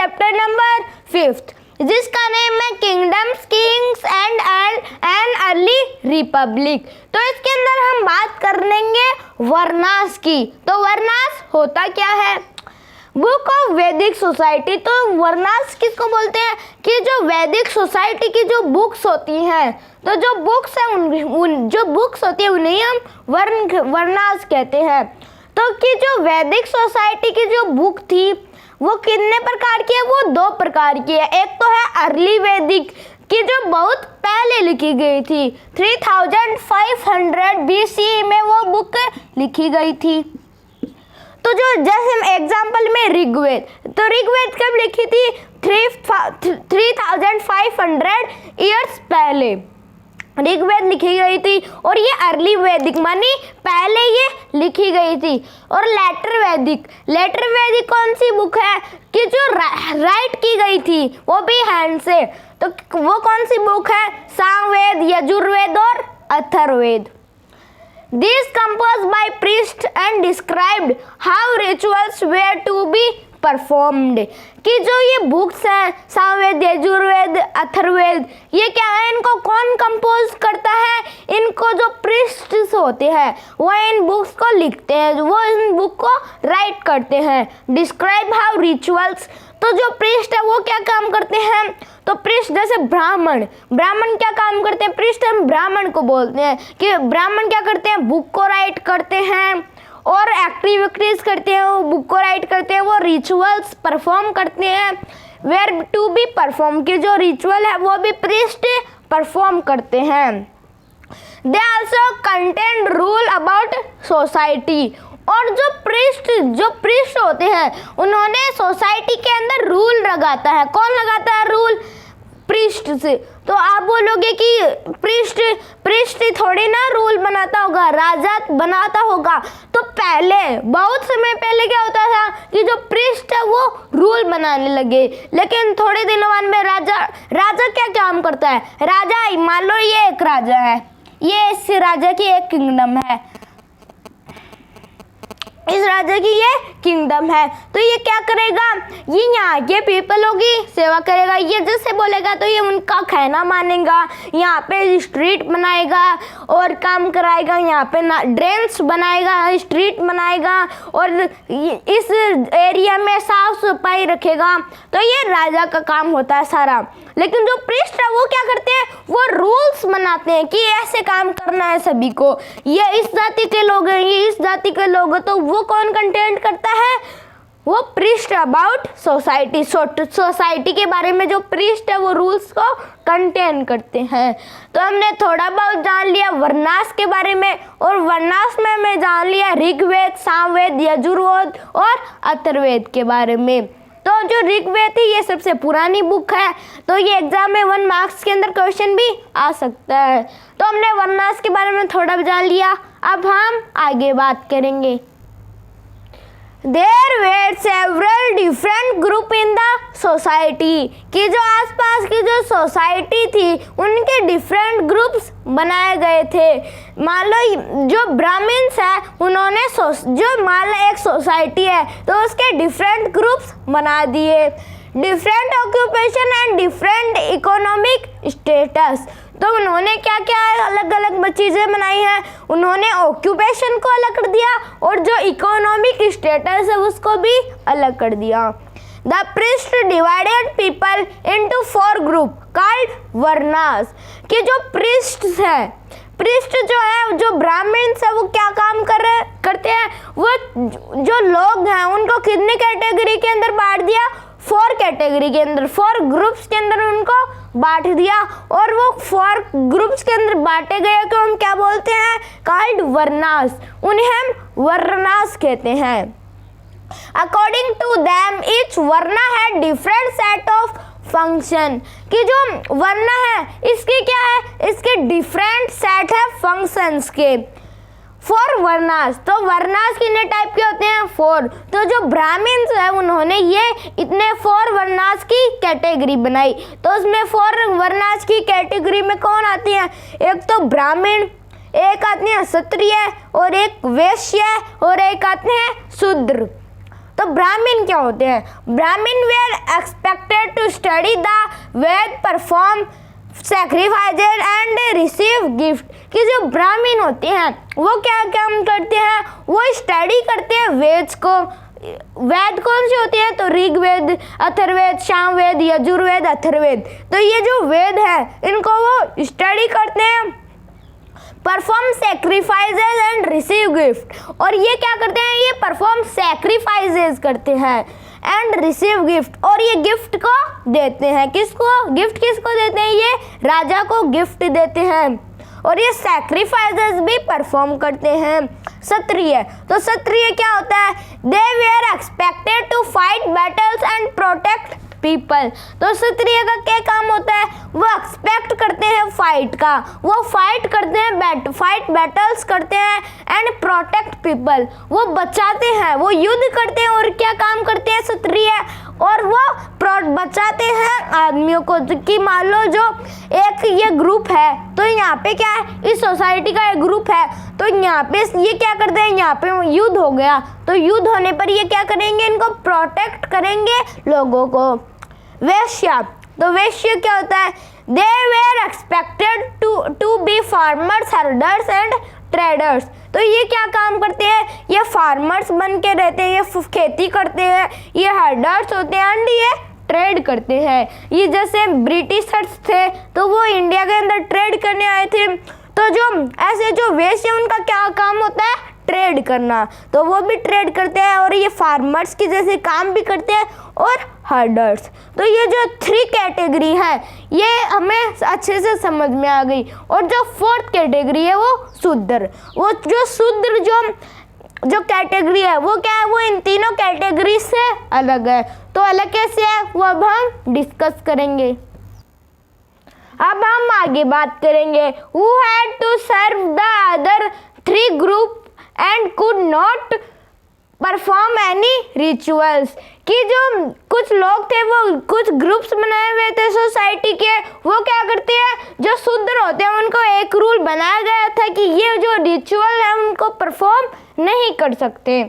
Chapter number 5 जिसका name है kingdoms, Kings and an early Republic. तो इसके अंदर हम बात कर लेंगे वर्नास की। तो वर्नास होता क्या है? बुक ऑफ वैदिक सोसाइटी। तो वर्नास किसको बोलते हैं कि जो वैदिक सोसाइटी की जो बुक्स होती हैं, तो जो बुक्स है जो बुक्स होती है उन्हें हम वर्नास कहते हैं। तो कि जो वैदिक सोसाइटी की जो बुक थी वो कितने प्रकार की है? वो 2 प्रकार की है। एक तो है अर्ली वैदिक की जो बहुत पहले लिखी गई थी, 3500 BCE में वो बुक लिखी गई थी। तो जो जैसे हम एग्जाम्पल में ऋग्वेद, तो ऋग्वेद कब लिखी थी? 3500 ईयर्स पहले ऋग्वेद लिखी गई थी। और ये अर्ली वैदिक मानी पहले ये लिखी गई थी। और लेटर वैदिक कौन सी बुक है कि जो राइट की गई थी वो भी हैंड से। तो वो कौन सी बुक है? सामवेद, यजुर्वेद और Atharvaveda. These composed by priests and described how rituals were to be performed। कि जो ये बुक्स हैं सामवेद, यजुर्वेद, अथर्ववेद, ये क्या है? इनको कौन कंपोज करता है? इनको जो प्रीस्ट्स होते हैं वो इन बुक्स को लिखते हैं, वो इन बुक को राइट करते हैं। Describe how rituals. तो जो प्रीस्ट है वो क्या काम करते हैं? तो प्रीस्ट जैसे ब्राह्मण क्या काम करते हैं? प्रीस्ट हम ब्राह्मण को बोलते हैं कि ब्राह्मण क्या करते हैं? बुक को राइट करते हैं और एक्टिविटीज करते हैं, वो बुक को राइट करते हैं, वो रिचुअल्स परफॉर्म करते हैं। वेयर टू बी परफॉर्म, कि जो रिचुअल है वो भी प्रीस्ट परफॉर्म करते हैं। They also contain rule about society. और जो प्रीस्ट होते हैं उन्होंने सोसाइटी के अंदर रूल लगाता है। कौन लगाता है रूल? प्रीस्ट से। तो आप बोलोगे कि प्रीस्ट थोड़ी ना रूल बनाता होगा, राजा बनाता होगा। तो पहले बहुत समय पहले क्या होता था कि जो प्रीस्ट है वो रूल बनाने लगे, लेकिन थोड़े दिनों बाद में राजा क्या काम करता है? राजा मान लो ये एक राजा है, ये इस राजा की एक किंगडम है, इस राजा की ये किंगडम है। तो ये क्या करेगा? ये यहाँ के पीपलों की सेवा करेगा। ये जैसे बोलेगा तो ये उनका कहना मानेगा, यहाँ पे स्ट्रीट बनाएगा और काम कराएगा, यहाँ पे ड्रेन्स बनाएगा, स्ट्रीट बनाएगा और इस एरिया में साफ सफाई रखेगा। तो ये राजा का काम होता है सारा। लेकिन जो प्रीस्ट है वो क्या करते हैं? वो रूल्स बनाते हैं कि ऐसे काम करना है सभी को। ये इस जाति के लोग हैं, ये इस जाति के लोग हैं। तो वो कौन कंटेंट करता है? वो प्रीस्ट अबाउट सोसाइटी। सोसाइटी के बारे में जो प्रीस्ट है वो रूल्स को कंटेन करते हैं। तो हमने थोड़ा बहुत जान लिया वर्नास के बारे में, और वर्नास में हमने जान लिया ऋग्वेद, सामवेद, यजुर्वेद और अथर्ववेद के बारे में। तो जो ऋग्वेद है ये सबसे पुरानी बुक है, तो ये एग्जाम में 1 मार्क्स के अंदर क्वेश्चन भी आ सकता है। तो हमने वर्नास के बारे में थोड़ा जान लिया, अब हम आगे बात करेंगे। There were several different group in the society। कि जो आसपास की जो सोसाइटी थी उनके डिफरेंट ग्रुप्स बनाए गए थे। मान लो जो ब्राह्मण्स है उन्होंने जो मान लो एक सोसाइटी है तो उसके डिफरेंट ग्रुप्स बना दिए। Different occupation and different economic status. तो उन्होंने क्या क्या अलग अलग चीज़ें बनाई हैं? उन्होंने ऑक्यूपेशन को अलग कर दिया और जो इकोनॉमिक स्टेटस है उसको भी अलग कर दिया। The priest divided people into 4 group called varnas. कि जो प्रीस्ट है, प्रीस्ट जो है, जो ब्राह्मण्स है वो क्या काम करते हैं? वो जो लोग हैं उनको कितने कैटेगरी के अंदर बांट दिया? 4 कैटेगरी के अंदर, 4 ग्रुप्स के अंदर उनको बांट दिया। और वो 4 ग्रुप्स के अंदर बांटे गए तो हम क्या बोलते हैं? कॉल्ड वर्नास। उन्हें हम वर्नास कहते हैं। अकॉर्डिंग टू देम ईच वर्ना है डिफरेंट सेट ऑफ फंक्शन। कि जो वर्ना है इसके क्या है? इसके डिफरेंट सेट है फंक्शंस के। 4 वर्नास। तो वर्नास कितने टाइप के होते हैं? 4। तो जो ब्राह्मण्स है उन्होंने ये इतने 4 वर्नास की कैटेगरी बनाई। तो उसमें 4 वर्नास की कैटेगरी में कौन आती है? एक तो ब्राह्मण, एक आते हैं क्षत्रिय और एक वैश्य और एक आते हैं शूद्र। तो ब्राह्मण क्या होते हैं? Brahmin were expected to study the Veda, perform sacrifices and receive gift. कि जो ब्राह्मण होते हैं वो क्या काम करते हैं? वो स्टडी करते हैं वेद को। वेद कौन से होते हैं? तो ऋग्वेद, अथर्ववेद, सामवेद, यजुर्वेद, अथर्ववेद। तो ये जो वेद है इनको वो स्टडी करते हैं, perform sacrifices and receive gift. और ये क्या करते हैं? ये परफॉर्म सैक्रिफाइसेज करते हैं एंड रिसीव गिफ्ट। और ये गिफ्ट को देते हैं। किसको? गिफ्ट किसको देते हैं? ये राजा को गिफ्ट देते हैं। और ये सैक्रिफाइसेस भी परफॉर्म करते हैं। क्षत्रिय, तो क्षत्रिय क्या होता है? They were expected to fight battles and protect people. तो क्षत्रिय का क्या काम होता है? वो एक्सपेक्ट करते हैं फाइट का, वो फाइट करते हैं, फाइट बैटल्स करते हैं एंड प्रोटेक्ट पीपल, वो बचाते हैं, वो युद्ध करते हैं। और क्या काम करते हैं क्षत्रिय? और वो बचाते हैं आदमियों को। कि मान लो जो एक ये ग्रुप है, तो यहाँ पे क्या है? इस सोसाइटी का एक ग्रुप है, तो यहाँ पे ये क्या करते हैं? यहाँ पे युद्ध हो गया, तो युद्ध होने पर ये क्या करेंगे? इनको प्रोटेक्ट करेंगे लोगों को। वैश्य, तो वैश्य क्या होता है? They were expected to be farmers, herders and traders. तो ये क्या काम करते हैं? ये फार्मर्स बन के रहते हैं, ये खेती करते हैं, ये हर्डर्स होते हैं एंड ये ट्रेड करते हैं। ये जैसे ब्रिटिशर्स थे तो वो इंडिया के अंदर ट्रेड करने आए थे, तो जो ऐसे जो वैश्य उनका क्या काम होता है? ट्रेड करना। तो वो भी ट्रेड करते हैं और ये फार्मर्स की जैसे काम भी करते हैं और हर्डर्स। तो ये जो 3 कैटेगरी है ये हमें अच्छे से समझ में आ गई। और जो 4th कैटेगरी है वो शूद्र। वो जो शूद्र जो कैटेगरी है वो क्या है? वो इन तीनों कैटेगरी से अलग है। तो अलग कैसे है वो अब हम डिस्कस करेंगे। अब हम आगे बात करेंगे। Who had to serve the other 3 group and could not perform any rituals. कि जो कुछ लोग थे वो कुछ ग्रुप्स बनाए हुए थे सोसाइटी के, वो क्या करते हैं? जो शूद्र होते हैं उनको एक रूल बनाया गया था कि ये जो रिचुअल है उनको परफॉर्म नहीं कर सकते।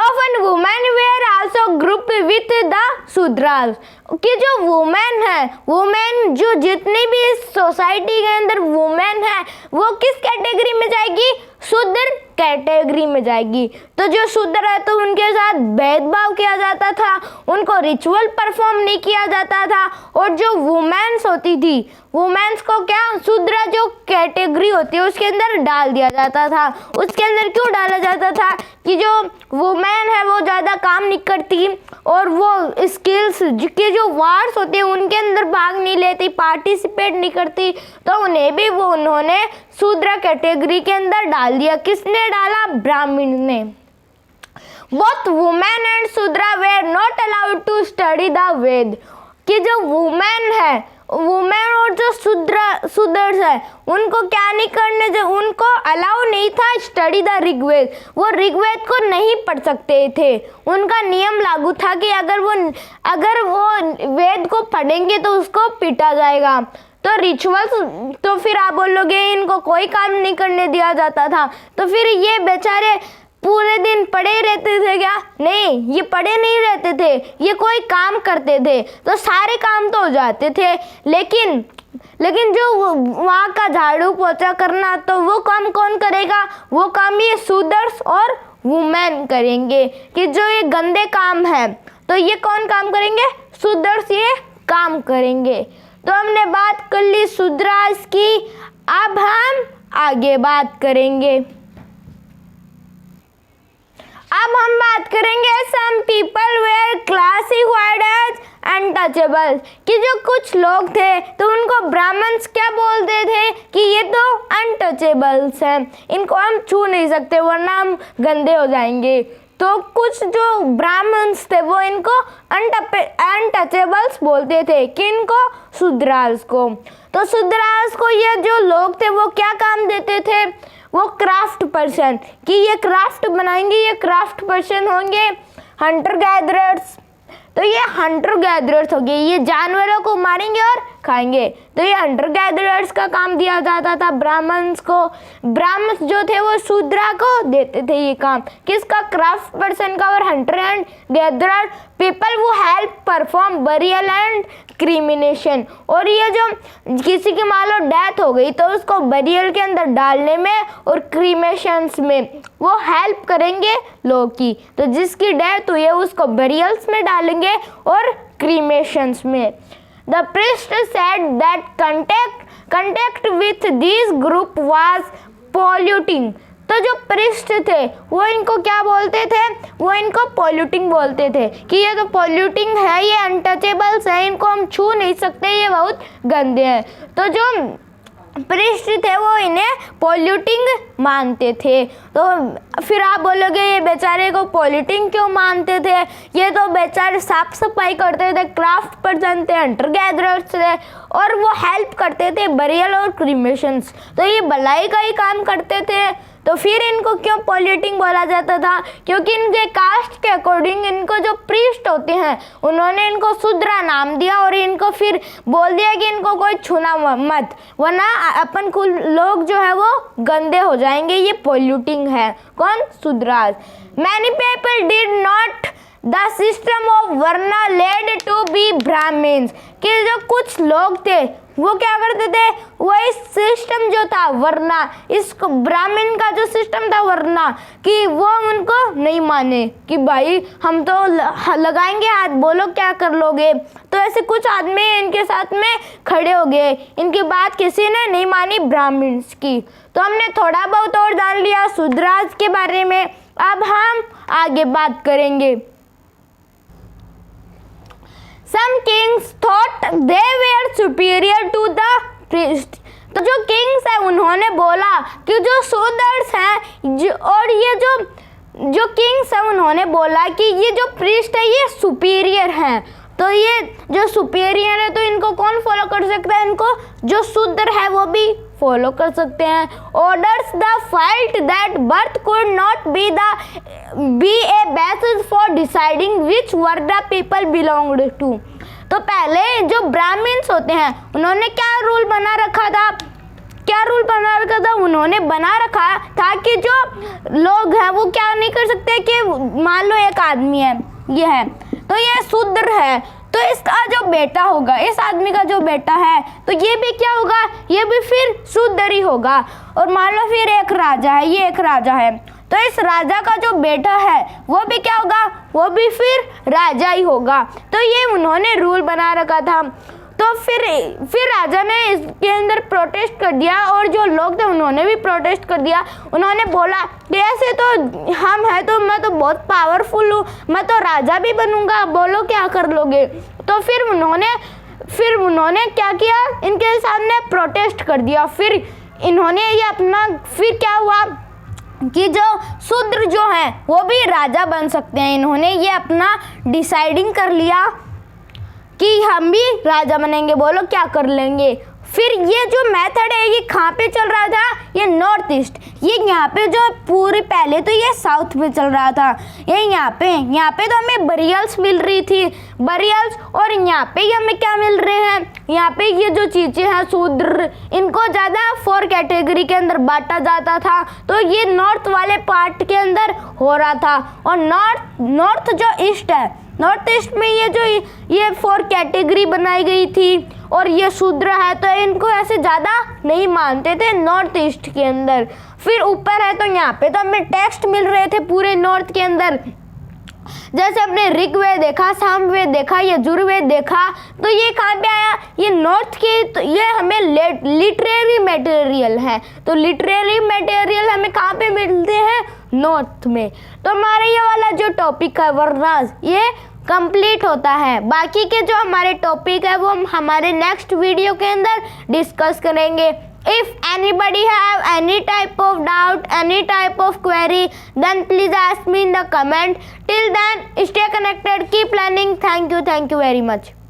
Often women were also grouped with the Shudras. कि जो वुमेन है, वुमेन जो जितनी भी इस सोसाइटी के अंदर वुमेन है वो किस कैटेगरी में जाएगी? शूद्र कैटेगरी में जाएगी। तो जो शूद्र है तो उनके साथ भेदभाव किया जाता था, उनको रिचुअल परफॉर्म नहीं किया जाता था। और जो वुमेन्स होती थी, वुमेन्स को क्या शूद्र जो कैटेगरी होती है उसके अंदर डाल दिया जाता था। उसके अंदर क्यों डाला जाता था? कि जो वुमेन है वो ज़्यादा काम नहीं करती और वो स्किल्स के जो वार्स होते हैं उनके अंदर भाग नहीं लेती, पार्टिसिपेट नहीं करती, तो उन्हें भी वो उन्होंने शूद्र कैटेगरी के अंदर डाल दिया। किसने डाला? ब्राह्मण ने। Both women and शूद्रा were not allowed to study the वेद। कि जो वुमेन है, वुमेन और जो शूद्र है उनको क्या नहीं करने, जो उनको अलाउ नहीं था स्टडी द ऋग्वेद। वो ऋग्वेद को नहीं पढ़ सकते थे। उनका नियम लागू था कि अगर वो वेद को पढ़ेंगे तो उसको पीटा जाएगा। तो रिचुअल्स, तो फिर आप बोलोगे इनको कोई काम नहीं करने दिया जाता था, तो फिर ये बेचारे पूरे दिन पड़े रहते थे क्या? नहीं, ये पड़े नहीं रहते थे, ये कोई काम करते थे। तो सारे काम तो हो जाते थे, लेकिन जो वहाँ का झाड़ू पोछा करना, तो वो काम कौन करेगा? वो काम ये शूद्र्स और वुमेन करेंगे। कि जो ये गंदे काम है तो ये कौन काम करेंगे? शूद्र्स ये काम करेंगे। तो हमने बात कर ली शूद्रास की। अब हम आगे बात करेंगे। अब हम बात करेंगे some people were classified as untouchable. कि जो कुछ लोग थे तो उनको ब्राह्मण्स क्या बोलते थे? कि ये तो अनटचेबल्स हैं, इनको हम छू नहीं सकते वरना हम गंदे हो जाएंगे। तो कुछ जो ब्राह्मण्स थे वो इनको अनटचेबल्स बोलते थे। किनको? शूद्रास को। तो शूद्रास को ये जो लोग थे वो क्या काम देते थे? वो क्राफ्ट पर्सन। कि ये क्राफ्ट बनाएंगे, ये क्राफ्ट पर्सन होंगे, हंटर गैदरर्स। तो ये हंटर गैदरर्स हो गए, ये जानवरों को मारेंगे और खाएंगे। तो ये हंटर गैदरर्स का काम दिया जाता था ब्राह्मण्स को। ब्राह्मण्स जो थे वो शूद्रा को देते थे ये काम, किसका? क्राफ्ट पर्सन का। और हंटर एंड गैदरर पीपल वो हेल्प परफॉर्म बरियल एंड क्रीमिनेशन। और ये जो किसी की मान लो डेथ हो गई तो उसको बरियल के अंदर डालने में और क्रीमेशंस में वो हेल्प करेंगे लोग की। तो जिसकी डेथ हुई है उसको बरियल्स में डालेंगे और क्रीमेशंस में। The priest said that contact with this group was polluting। तो जो प्रिस्ट थे वो इनको क्या बोलते थे? वो इनको पॉल्यूटिंग बोलते थे कि ये तो पॉल्यूटिंग है, ये अनटचेबल्स है, इनको हम छू नहीं सकते, ये बहुत गंदे हैं। तो जो प्रिस्ट थे वो इन्हें पॉल्यूटिंग मानते थे। तो फिर आप बोलोगे ये बेचारे को पॉल्यूटिंग क्यों मानते थे? ये तो बेचारे साफ सफाई करते थे, क्राफ्ट पर्सन थे, हंटर गैदरर्स थे और वो हेल्प करते थे बरियल और क्रीमेशंस। तो ये भलाई का ही काम करते थे। तो फिर इनको क्यों पॉल्यूटिंग बोला जाता था? क्योंकि इनके कास्ट के अकॉर्डिंग इनको जो प्रीस्ट होते हैं उन्होंने इनको शूद्रा नाम दिया और इनको फिर बोल दिया कि इनको कोई छूना मत, वरना अपन को लोग जो है वो गंदे हो जाएंगे। ये पॉल्यूटिंग है। कौन? Shudras. Many people did not the system of varna led to be Brahmans. कि जो कुछ लोग थे वो क्या करते थे? वो इस सिस्टम जो था वर्ना, इसको ब्राह्मण का जो सिस्टम था वर्ना, कि वो उनको नहीं माने कि भाई हम तो लगाएंगे हाथ, बोलो क्या कर लोगे। तो ऐसे कुछ आदमी इनके साथ में खड़े हो गए, इनकी बात किसी ने नहीं मानी ब्राह्मण्स की। तो हमने थोड़ा बहुत और जान लिया शूद्रास के बारे में। अब हम आगे बात करेंगे। Some kings thought they were superior to the priest। तो जो किंग्स है उन्होंने बोला कि जो शूद्रस हैं और ये जो किंग्स है उन्होंने बोला कि ये जो प्रीस्ट है ये सुपीरियर हैं। तो ये जो सुपीरियर है तो इनको कौन फॉलो कर सकता है? इनको जो शूद्र है वो भी फॉलो कर सकते हैं। Orders the fight that birth could not be a basis for deciding which were the people belonged to. तो पहले जो ब्राह्मण्स होते हैं उन्होंने क्या रूल बना रखा था? क्या रूल बना रखा था? उन्होंने बना रखा था कि जो लोग हैं वो क्या नहीं कर सकते कि मान लो एक आदमी है, ये है तो ये शूद्र है, तो इसका जो बेटा होगा, इस आदमी का जो बेटा है तो ये भी क्या होगा? ये भी फिर शूद्र ही होगा। और मान लो फिर एक राजा है, ये एक राजा है, तो इस राजा का जो बेटा है वो भी क्या होगा? वो भी फिर राजा ही होगा। तो ये उन्होंने रूल बना रखा था। तो फिर राजा ने इसके अंदर प्रोटेस्ट कर दिया और जो लोग थे उन्होंने भी प्रोटेस्ट कर दिया। उन्होंने बोला कि ऐसे तो हम हैं, तो मैं तो बहुत पावरफुल हूँ, मैं तो राजा भी बनूंगा, बोलो क्या कर लोगे। तो फिर उन्होंने क्या किया? इनके सामने प्रोटेस्ट कर दिया। फिर इन्होंने ये अपना, फिर क्या हुआ कि जो शूद्र जो हैं वो भी राजा बन सकते हैं। इन्होंने ये अपना डिसाइडिंग कर लिया कि हम भी राजा बनेंगे, बोलो क्या कर लेंगे। फिर ये जो मेथड है ये कहाँ पे चल रहा था? ये नॉर्थ ईस्ट, ये यहाँ पे जो पूरी, पहले तो ये साउथ में चल रहा था, ये यहाँ पे तो हमें बरियल्स मिल रही थी, बरियल्स। और यहाँ पे ये हमें क्या मिल रहे हैं? यहाँ पे ये जो चीज़ें हैं शूद्र, इनको ज़्यादा 4 कैटेगरी के अंदर बांटा जाता था। तो ये नॉर्थ वाले पार्ट के अंदर हो रहा था। और नॉर्थ जो ईस्ट है, नॉर्थ ईस्ट में ये 4 कैटेगरी बनाई गई थी और ये शूद्र है तो इनको ऐसे ज़्यादा नहीं मानते थे नॉर्थ ईस्ट के अंदर। फिर ऊपर है तो यहाँ पे तो हमें टेक्स्ट मिल रहे थे पूरे नॉर्थ के अंदर, जैसे अपने ऋग्वेद देखा, सामवेद देखा, यजुर्वेद देखा। तो ये कहाँ पे आया? ये नॉर्थ के, तो ये हमें लिटरेरी मटेरियल है। तो लिटरेरी मटेरियल हमें कहाँ पे मिलते हैं? नॉर्थ में। तो हमारा ये वाला जो टॉपिक है वर्नास, ये कंप्लीट होता है। बाकी के जो हमारे टॉपिक है वो हम हमारे नेक्स्ट वीडियो के अंदर डिस्कस करेंगे। If anybody have any type of doubt, any type of query, then please ask me in the comment. Till then, stay connected, keep learning. Thank you very much.